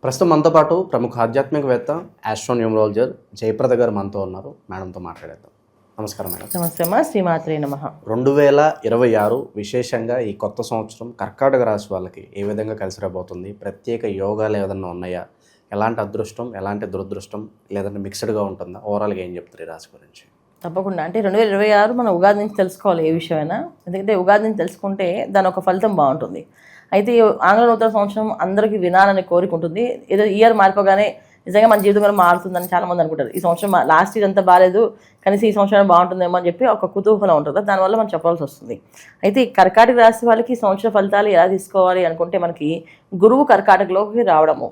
ప్రస్తుతం మనతో పాటు ప్రముఖ ఆధ్యాత్మికవేత్త ఆస్ట్రోన్యూమరాలజర్ జయప్రద గారు మనతో ఉన్నారు. మేడంతో మాట్లాడేద్దాం. నమస్కారం మేడం. నమస్తే అమ్మా. శ్రీమాత్రే నమః. 2026 విశేషంగా ఈ కొత్త సంవత్సరం కర్కాటక రాశి వాళ్ళకి ఏ విధంగా కలిసి రాబోతుంది? ప్రత్యేక యోగాలు ఏదైనా ఉన్నాయా? ఎలాంటి అదృష్టం, ఎలాంటి దురదృష్టం, లేదంటే మిక్స్డ్గా ఉంటుందా? ఓవరాల్గా ఏం చెప్తారు ఈ రాశి గురించి? తప్పకుండా. అంటే 2026 మనం ఉగాది నుంచి తెలుసుకోవాలి ఏ విషయమైనా. ఎందుకంటే ఉగాది నుంచి తెలుసుకుంటే దాని ఒక ఫలితం బాగుంటుంది. అయితే ఆంగ్ల నూతన సంవత్సరం అందరికీ వినాలని కోరిక ఉంటుంది. ఏదో ఇయర్ మారిపోగానే నిజంగా మన జీవితం కూడా మారుతుందని చాలామంది అనుకుంటారు. ఈ సంవత్సరం లాస్ట్ ఇయర్ అంతా బాగాలేదు, కనీసం ఈ సంవత్సరం బాగుంటుందేమో అని చెప్పి ఒక కుతూహలం ఉంటుంది. దానివల్ల మనం చెప్పాల్సి వస్తుంది. అయితే ఈ కర్కాటక రాశి వాళ్ళకి ఈ సంవత్సర ఫలితాలు ఎలా తీసుకోవాలి అనుకుంటే మనకి గురువు కర్కాటకలోకి రావడము.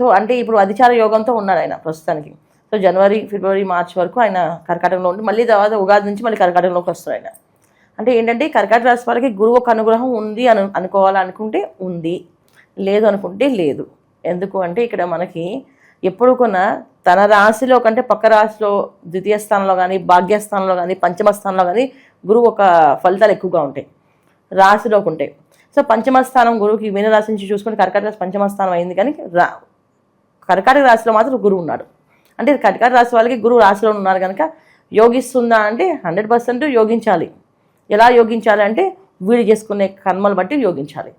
సో అంటే ఇప్పుడు అధిచార యోగంతో ఉన్నాడు ఆయన ప్రస్తుతానికి. సో జనవరి, ఫిబ్రవరి, మార్చి వరకు ఆయన కర్కాటకంలో ఉండి మళ్ళీ తర్వాత ఉగాది నుంచి మళ్ళీ కర్కాటకంలోకి వస్తాడు ఆయన. అంటే ఏంటంటే కర్కాటక రాశి వాళ్ళకి గురువు ఒక అనుగ్రహం ఉంది అనుకోవాలనుకుంటే ఉంది, లేదు అనుకుంటే లేదు. ఎందుకు అంటే ఇక్కడ మనకి ఎప్పుడు కొన్నా తన రాశిలో కంటే పక్క రాశిలో ద్వితీయ స్థానంలో కానీ, భాగ్యస్థానంలో కానీ, పంచమ స్థానంలో కానీ గురువు ఒక ఫలితాలు ఎక్కువగా ఉంటాయి రాశిలోకి ఉంటాయి. సో పంచమ స్థానం గురువుకి మీన రాశి నుంచి చూసుకుంటే కర్కాటక రాశి పంచమ స్థానం అయింది, కానీ కర్కాటక రాశిలో మాత్రం గురువు ఉన్నాడు. అంటే కర్కాటక రాశి వాళ్ళకి గురువు రాశిలో ఉన్నారు కనుక యోగిస్తుందా అంటే 100% యోగించాలి. ఎలా యోగించాలి అంటే వీళ్ళు చేసుకునే కర్మలు బట్టి యోగించాలి.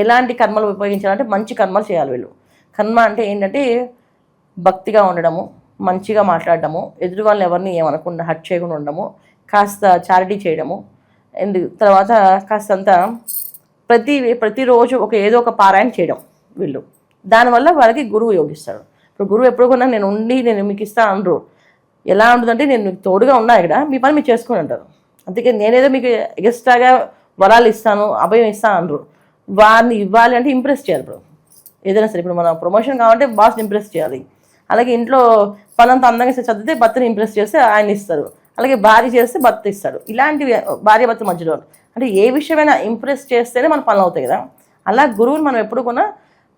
ఎలాంటి కర్మలు ఉపయోగించాలంటే మంచి కర్మలు చేయాలి వీళ్ళు. కర్మ అంటే ఏంటంటే భక్తిగా ఉండడము, మంచిగా మాట్లాడడము, ఎదుటి వాళ్ళని ఎవరిని ఏమనకుండా హర్ట్ చేయకుండా ఉండడము, కాస్త చారిటీ చేయడము, అండ్ తర్వాత కాస్తంత ప్రతిరోజు ఏదో ఒక పారాయణ చేయడం వీళ్ళు. దానివల్ల వాళ్ళకి గురువు యోగిస్తాడు. ఇప్పుడు గురువు ఎప్పుడు కొన్నా నేను మీకు ఇస్తా అనరు. ఎలా ఉంటుందంటే నేను మీకు తోడుగా ఉన్నా ఇక్కడ, మీ పని మీరు చేసుకొని అంటారు. అందుకే నేనేదో మీకు ఎక్స్ట్రాగా వరాలు ఇస్తాను, అభయం ఇస్తాను అనరు. వారిని ఇవ్వాలి అంటే ఇంప్రెస్ చేయాలి. ఇప్పుడు ఏదైనా సరే, ఇప్పుడు మన ప్రమోషన్ కావాలంటే బాస్ని ఇంప్రెస్ చేయాలి. అలాగే ఇంట్లో పనంతా అందంగా చదివితే భర్తని ఇంప్రెస్ చేస్తే ఆయన ఇస్తారు. అలాగే భార్య చేస్తే భర్త ఇస్తాడు. ఇలాంటివి భార్య భర్త మధ్యలో అంటే ఏ విషయమైనా ఇంప్రెస్ చేస్తేనే మన పనులు అవుతాయి కదా. అలా గురువుని మనం ఎప్పుడు కొన్నా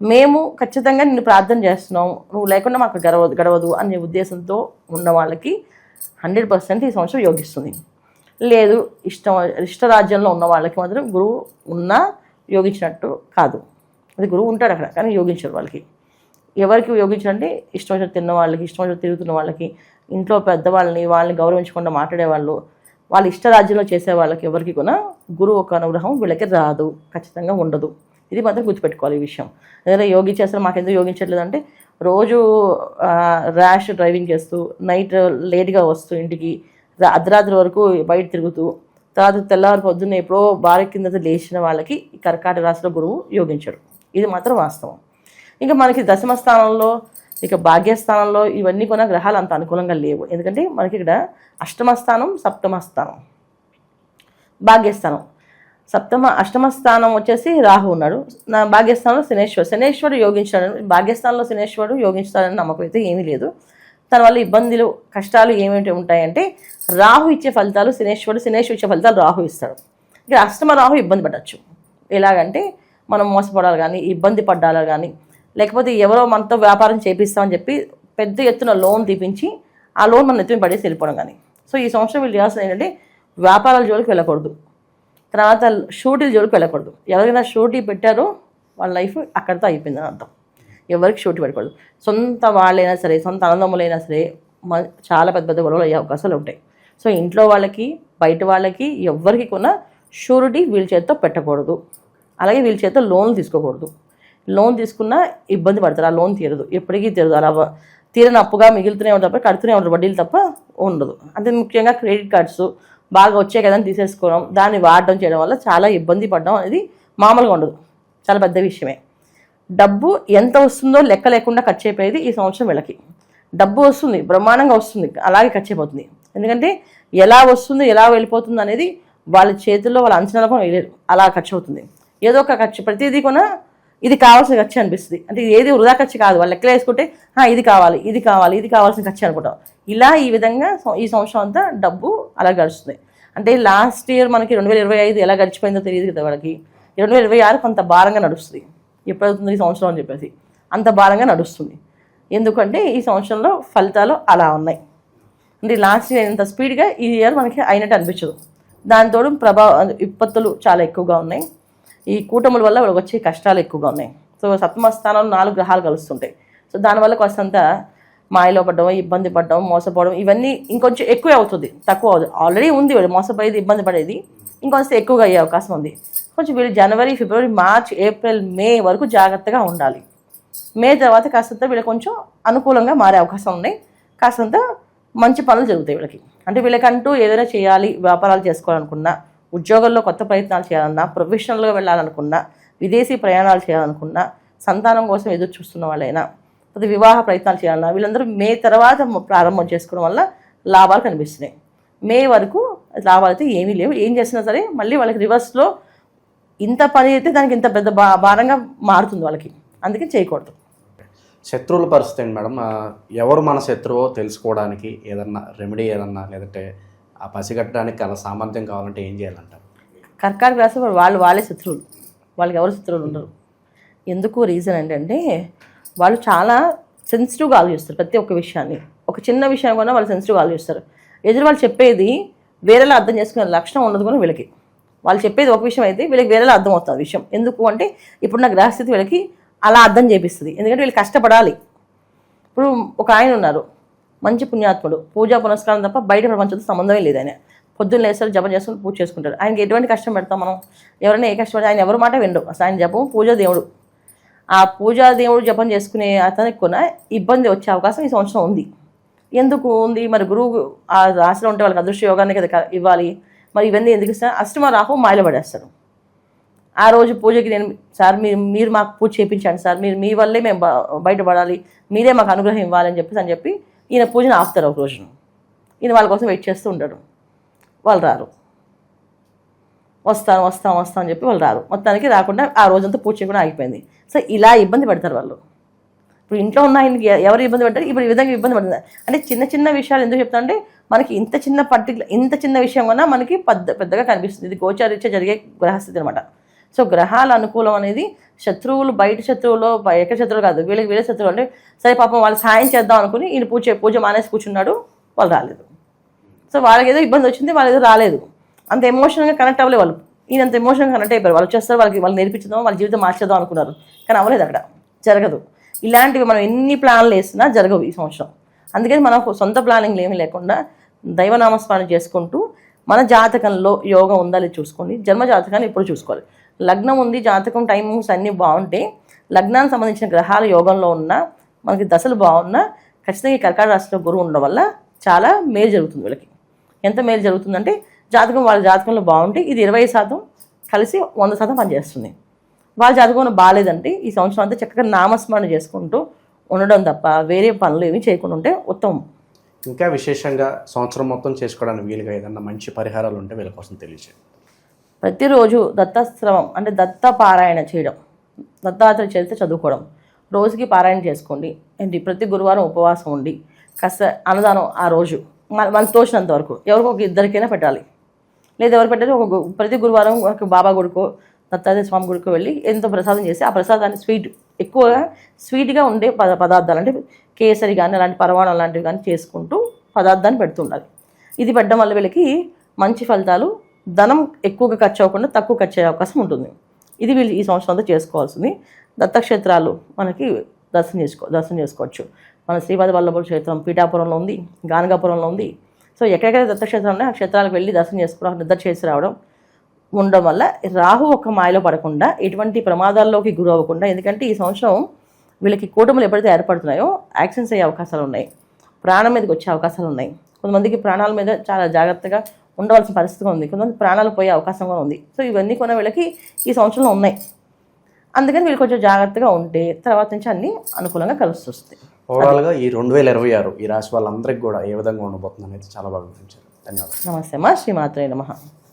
మేము ఖచ్చితంగా నిన్ను ప్రార్థన చేస్తున్నాం, నువ్వు లేకుండా మాకు గడవదు అనే ఉద్దేశంతో ఉన్న వాళ్ళకి 100% ఈ సంవత్సరం యోగిస్తుంది. లేదు ఇష్టరాజ్యంలో ఉన్న వాళ్ళకి మాత్రం గురువు ఉన్నా యోగించినట్టు కాదు. అది గురువు ఉంటాడు అక్కడ, కానీ యోగించారు వాళ్ళకి. ఎవరికి యోగించాలంటే ఇష్టం వచ్చినట్టు తిన్న వాళ్ళకి, ఇష్టం వచ్చినట్టు తిరుగుతున్న వాళ్ళకి, ఇంట్లో పెద్దవాళ్ళని వాళ్ళని గౌరవించకుండా మాట్లాడేవాళ్ళు, వాళ్ళ ఇష్టరాజ్యంలో చేసే వాళ్ళకి ఎవరికి కూడా గురువు ఒక అనుగ్రహం వీళ్ళకి రాదు, ఖచ్చితంగా ఉండదు. ఇది మాత్రం గుర్తుపెట్టుకోవాలి ఈ విషయం. ఏదైనా యోగించేస్తారు మాకెందుకు యోగించట్లేదు అంటే రోజు ర్యాష్ డ్రైవింగ్ చేస్తూ, నైట్ లేట్గా వస్తూ, ఇంటికి అర్ధరాత్రి వరకు బయట తిరుగుతూ, తర్వాత తెల్లవారు పొద్దున్న ఎప్పుడో భార్య కింద లేచిన వాళ్ళకి ఈ కర్కాటక రాశిలో గురువు యోగించడు. ఇది మాత్రం వాస్తవం. ఇంకా మనకి దశమ స్థానంలో, ఇక భాగ్యస్థానంలో ఇవన్నీ కూడా గ్రహాలు అంత అనుకూలంగా లేవు. ఎందుకంటే మనకి ఇక్కడ అష్టమ స్థానం, సప్తమ స్థానం, భాగ్యస్థానం. అష్టమ స్థానం వచ్చేసి రాహు ఉన్నాడు. నా భాగ్యస్థానంలో శనేశ్వరుడు యోగించాడు. భాగ్యస్థానంలో శనేశ్వరుడు యోగించాడని నమ్మకం అయితే ఏమీ లేదు. దానివల్ల ఇబ్బందులు, కష్టాలు ఏమేమి ఉంటాయంటే రాహు ఇచ్చే ఫలితాలు శనేశ్వరుడు ఇచ్చే ఫలితాలు రాహు ఇస్తాడు. ఇక అష్టమ రాహు ఇబ్బంది పడవచ్చు. ఎలాగంటే మనం మోసపడాలి కానీ, ఇబ్బంది పడ్డాలి కానీ, లేకపోతే ఎవరో మనతో వ్యాపారం చేపిస్తామని చెప్పి పెద్ద ఎత్తున లోన్ తీపించి ఆ లోన్ మన ఎత్తుని పడేసి వెళ్ళిపోవడం కానీ. సో ఈ సంవత్సరం వీళ్ళు చేయాల్సింది ఏంటంటే వ్యాపారాల జోలికి వెళ్ళకూడదు, తర్వాత షూటీల జోలికి వెళ్ళకూడదు. ఎవరికైనా షూటీ పెట్టారో వాళ్ళ లైఫ్ అక్కడితో అయిపోయిందని అర్థం. ఎవరికి షూటీ పెట్టకూడదు. సొంత వాళ్ళైనా సరే, సొంత అన్నదమ్ములైనా సరే చాలా పెద్ద పెద్ద గొడవలు అయ్యే అవకాశాలు ఉంటాయి. సో ఇంట్లో వాళ్ళకి, బయట వాళ్ళకి ఎవరికి కొన్నా షూరిటీ వీళ్ళ చేతితో పెట్టకూడదు. అలాగే వీళ్ళ చేతితో లోన్లు తీసుకోకూడదు. లోన్ తీసుకున్నా ఇబ్బంది పడతారు, ఆ లోన్ తీరదు, ఎప్పటికీ తీరదు. అలా తీరని అప్పుగా మిగులుతూనే ఉంటారు తప్ప, కడుతూనే ఉంటారు, వడ్డీలు తప్ప ఉండదు. అంటే ముఖ్యంగా క్రెడిట్ కార్డ్స్ బాగా వచ్చే కదా తీసేసుకోవడం, దాన్ని వాడడం చేయడం వల్ల చాలా ఇబ్బంది పడడం అనేది మామూలుగా ఉండదు, చాలా పెద్ద విషయమే. డబ్బు ఎంత వస్తుందో లెక్క లేకుండా ఖర్చు అయిపోయేది ఈ సంవత్సరం వీళ్ళకి. డబ్బు వస్తుంది, బ్రహ్మాండంగా వస్తుంది, అలాగే ఖర్చు అయిపోతుంది. ఎందుకంటే ఎలా వస్తుంది, ఎలా వెళ్ళిపోతుంది అనేది వాళ్ళ చేతుల్లో వాళ్ళ అంచనాలు కూడా వేయలేరు, అలా ఖర్చు అవుతుంది. ఏదో ఒక ఖర్చు, ప్రతిదీ కూడా ఇది కావాల్సిన ఖర్చు అనిపిస్తుంది. అంటే ఏది వృధా ఖర్చు కాదు, వాళ్ళు లెక్కలు వేసుకుంటే ఇది కావాలి, ఇది కావాలి, ఇది కావాల్సిన ఖర్చు అనుకుంటాం. ఇలా ఈ విధంగా ఈ సంవత్సరం అంతా డబ్బు అలా గడుస్తుంది. అంటే లాస్ట్ ఇయర్ మనకి 2025 ఎలా గడిచిపోయిందో తెలియదు కదా వాళ్ళకి. 2026 కొంత భారంగా నడుస్తుంది. ఎప్పుడవుతుంది ఈ సంవత్సరం అని చెప్పేసి అంత భారంగా నడుస్తుంది. ఎందుకంటే ఈ సంవత్సరంలో ఫలితాలు అలా ఉన్నాయి. అంటే లాస్ట్ ఇయర్ ఇంత స్పీడ్గా ఈ ఇయర్ మనకి అయినట్టు అనిపించదు. దానితోడు విపత్తులు చాలా ఎక్కువగా ఉన్నాయి. ఈ కూటముల వల్ల వచ్చే కష్టాలు ఎక్కువగా ఉన్నాయి. సో సప్తమ స్థానంలో 4 గ్రహాలు కలుస్తుంటాయి. సో దానివల్ల కాస్తంత మాయలో పడడం, ఇబ్బంది పడడం, మోసపోవడం ఇవన్నీ ఇంకొంచెం ఎక్కువే అవుతుంది, తక్కువ అవుతుంది. ఆల్రెడీ ఉంది వీళ్ళు మోసపోయేది, ఇబ్బంది పడేది, ఇంకొంచెం ఎక్కువగా అయ్యే అవకాశం ఉంది. కొంచెం వీళ్ళు జనవరి, ఫిబ్రవరి, మార్చ్, ఏప్రిల్, మే వరకు జాగ్రత్తగా ఉండాలి. మే తర్వాత కాస్తంత వీళ్ళకి కొంచెం అనుకూలంగా మారే అవకాశం ఉన్నాయి. కాస్తంత మంచి పనులు జరుగుతాయి వీళ్ళకి. అంటే వీళ్ళకంటూ ఏదైనా చేయాలి, వ్యాపారాలు చేసుకోవాలనుకున్నా, ఉద్యోగంలో కొత్త ప్రయత్నాలు చేయాలన్నా, ప్రొఫెషనల్గా వెళ్ళాలనుకున్నా, విదేశీ ప్రయాణాలు చేయాలనుకున్నా, సంతానం కోసం ఎదురు చూస్తున్న వాళ్ళైనా, అది వివాహ ప్రయత్నాలు చేయాలన్నా, వీళ్ళందరూ మే తర్వాత ప్రారంభం చేసుకోవడం వల్ల లాభాలు కనిపిస్తున్నాయి. మే వరకు లాభాలు అయితే ఏమీ లేవు. ఏం చేసినా సరే మళ్ళీ వాళ్ళకి రివర్స్లో ఇంత పని అయితే దానికి ఇంత పెద్ద భారంగా మారుతుంది వాళ్ళకి, అందుకే చేయకూడదు. శత్రువుల పరిస్థితి ఏంటి మేడం? ఎవరు మన శత్రువో తెలుసుకోవడానికి ఏదన్నా రెమెడీ ఏదన్నా, లేదంటే ఆ పసిగట్టడానికి అలా సామర్థ్యం కావాలంటే ఏం చేయాలంటారు? కర్కాటక రాశి వాళ్ళే శత్రువులు, వాళ్ళకి ఎవరు శత్రువులు ఉండరు. ఎందుకు రీజన్ ఏంటంటే వాళ్ళు చాలా సెన్సిటివ్గా ఆలోచిస్తారు. ప్రతి ఒక్క విషయాన్ని, ఒక చిన్న విషయం కూడా వాళ్ళు సెన్సిటివ్గా ఆలోచిస్తారు. ఎదురు వాళ్ళు చెప్పేది వేరేలా అర్థం చేసుకునే లక్షణం ఉండదు కూడా వీళ్ళకి. వాళ్ళు చెప్పేది ఒక విషయం అయితే వీళ్ళకి వేరేలా అర్థం అవుతుంది విషయం. ఎందుకు అంటే ఇప్పుడున్న గ్రహస్థితి వీళ్ళకి అలా అర్థం చేపిస్తుంది. ఎందుకంటే వీళ్ళు కష్టపడాలి. ఇప్పుడు ఒక ఆయన ఉన్నారు, మంచి పుణ్యాత్ముడు, పూజా పునస్కారం తప్ప బయట ప్రపంచంతో సంబంధమే లేదు. ఆయన పొద్దున్న లేస్తారు, జపం చేసుకుని పూజ చేసుకుంటారు. ఆయనకి ఎటువంటి కష్టం పెడతాం మనం? ఎవరైనా ఏ కష్టపడి ఆయన ఎవరి మాట వినడు. అసలు ఆయన జపం పూజా దేవుడు. ఆ పూజా దేవుడు జపం చేసుకునే అతనికి కూడా ఇబ్బంది వచ్చే అవకాశం ఈ సంవత్సరం ఉంది. ఎందుకు ఉంది? మరి గురువు ఆ రాశిలో ఉంటే వాళ్ళకి అదృష్ట యోగాన్ని కదా ఇవ్వాలి. మరి ఇవన్నీ ఎందుకు ఇస్తారు? అష్టమ రాహు మాయలో పడేస్తారు. ఆ రోజు పూజకి నేను సార్ మీరు మాకు పూజ చేయించండి సార్, మీ వల్లే మేము బయటపడాలి, మీరే మాకు అనుగ్రహం ఇవ్వాలని చెప్పి ఈయన పూజను ఆపుతారు. ఒక రోజున ఈయన వాళ్ళ కోసం వెయిట్ చేస్తూ ఉంటాడు. వాళ్ళు రారు. వస్తాను అని చెప్పి వాళ్ళు రారు. మొత్తానికి రాకుండా ఆ రోజంతా పూజ చేయకుండా ఆగిపోయింది. సో ఇలా ఇబ్బంది పడతారు వాళ్ళు. ఇప్పుడు ఇంట్లో ఉన్న ఆయనకి ఎవరు ఇబ్బంది పడతారు? ఇప్పుడు ఈ విధంగా ఇబ్బంది పడుతుంది. అంటే చిన్న చిన్న విషయాలు ఎందుకు చెప్తా అంటే మనకి ఇంత చిన్న విషయం కన్నా మనకి పెద్దగా కనిపిస్తుంది. ఇది గోచారీత్యా జరిగే గ్రహస్థితి అనమాట. సో గ్రహాల అనుకూలం అనేది శత్రువులు, బయట శత్రువులో ఎక్కడ శత్రువులు కాదు, వీళ్ళ శత్రువులు. అంటే సరే పాపం వాళ్ళు సాయం చేద్దాం అనుకుని ఈయన పూజ మానేసి కూర్చున్నాడు, వాళ్ళు రాలేదు. సో వాళ్ళకి ఏదో ఇబ్బంది వచ్చింది, వాళ్ళు ఏదో రాలేదు. అంత ఎమోషనల్గా కనెక్ట్ అవ్వలేదు వాళ్ళు. ఈయన అంత ఎమోషనల్గా కనెక్ట్ అయిపోయారు. వాళ్ళు వచ్చేస్తారు, వాళ్ళు నేర్పించుదాం, వాళ్ళ జీవితం మార్చేద్దాం అనుకున్నారు, కానీ అవ్వలేదు. అక్కడ జరగదు. ఇలాంటివి మనం ఎన్ని ప్లాన్లు వేసినా జరగవు ఈ సంవత్సరం. అందుకని మనం సొంత ప్లానింగ్లు ఏమీ లేకుండా దైవనామస్మరణ చేసుకుంటూ మన జాతకంలో యోగం ఉందా లేదు చూసుకోండి. జన్మ జాతకాన్ని ఇప్పుడు చూసుకోవాలి. లగ్నం ఉంది, జాతకం టైమింగ్స్ అన్నీ బాగుంటే, లగ్నానికి సంబంధించిన గ్రహాల యోగంలో ఉన్న మనకి దశలు బాగున్నా ఖచ్చితంగా ఈ కర్కాటక రాశిలో గురువు ఉండడం వల్ల చాలా మేలు జరుగుతుంది వీళ్ళకి. ఎంత మేలు జరుగుతుందంటే వాళ్ళ జాతకంలో బాగుంటే ఇది 20% కలిసి 100% పనిచేస్తుంది. వాళ్ళ జాతకంలో బాగాలేదంటే ఈ సంవత్సరం అంతా చక్కగా నామస్మరణ చేసుకుంటూ ఉండడం తప్ప వేరే పనులు ఏమీ చేయకుండా ఉంటే ఉత్తమం. ఇంకా విశేషంగా సంవత్సరం మొత్తం చేసుకోవడానికి వీలుగా ఏదన్నా మంచి పరిహారాలు ఉంటే వీళ్ళ కోసం తెలియజేయండి. ప్రతిరోజు దత్తశ్రవం అంటే దత్త పారాయణ చేయడం, దత్తాత్రేయ చరిత్ర చదువుకోవడం, రోజుకి పారాయణ చేసుకోండి. ఏంటి ప్రతి గురువారం ఉపవాసం ఉండి కాస్త అన్నదానం ఆ రోజు మనకు తోచినంత వరకు ఎవరికో ఒక ఇద్దరికైనా పెట్టాలి. లేదా ఎవరు పెట్టాలి, ప్రతి గురువారం ఒక బాబా గుడికో దత్తాత్రేయ స్వామి గుడికో వెళ్ళి ఎంతో ప్రసాదం చేసి ఆ ప్రసాదాన్ని ఎక్కువగా స్వీట్గా ఉండే పదార్థాలు అంటే కేసరి కానీ అలాంటి పరవాణం లాంటివి కానీ చేసుకుంటూ పదార్థాన్ని పెడుతుండాలి. ఇది పెట్టడం వల్ల వీళ్ళకి మంచి ఫలితాలు, ధనం ఎక్కువగా ఖర్చు అవ్వకుండా తక్కువ ఖర్చు అయ్యే అవకాశం ఉంటుంది. ఇది వీళ్ళు ఈ సంవత్సరం అంతా చేసుకోవాల్సింది. దత్తక్షేత్రాలు మనకి దర్శనం చేసుకోవచ్చు. మన శ్రీపాద వల్లభ క్షేత్రం పీఠాపురంలో ఉంది, గానగాపురంలో ఉంది. సో ఎక్కడెక్కడ దత్తక్షేత్రం ఉన్నాయో ఆ క్షేత్రాలకు వెళ్ళి దర్శనం చేసుకోవడం, నిద్ర చేసి రావడం ఉండడం వల్ల రాహు ఒక్క మాయలో పడకుండా, ఎటువంటి ప్రమాదాల్లోకి గురి అవ్వకుండా. ఎందుకంటే ఈ సంవత్సరం వీళ్ళకి కూటములు ఎప్పుడైతే ఏర్పడుతున్నాయో యాక్సిడెంట్స్ అయ్యే అవకాశాలు ఉన్నాయి, ప్రాణం మీదకి వచ్చే అవకాశాలు ఉన్నాయి. కొంతమందికి ప్రాణాల మీద చాలా జాగ్రత్తగా ఉండవలసిన పరిస్థితి ఉంది, కొంతమంది ప్రాణాలు పోయే అవకాశం కూడా ఉంది. సో ఇవన్నీ కూడా వీళ్ళకి ఈ సంవత్సరంలో ఉన్నాయి. అందుకని వీళ్ళు కొంచెం జాగ్రత్తగా ఉంటే తర్వాత నుంచి అన్నీ అనుకూలంగా కలిసి వస్తాయి. ఓవరాల్గా ఈ 2026 ఈ రాశి వాళ్ళందరికీ కూడా ఏ విధంగా ఉండబోతుంది అనేది చాలా బాగా వివరించారు. ధన్యవాదాలు. నమస్తే అమ్మా. శ్రీమాత్రే నమః.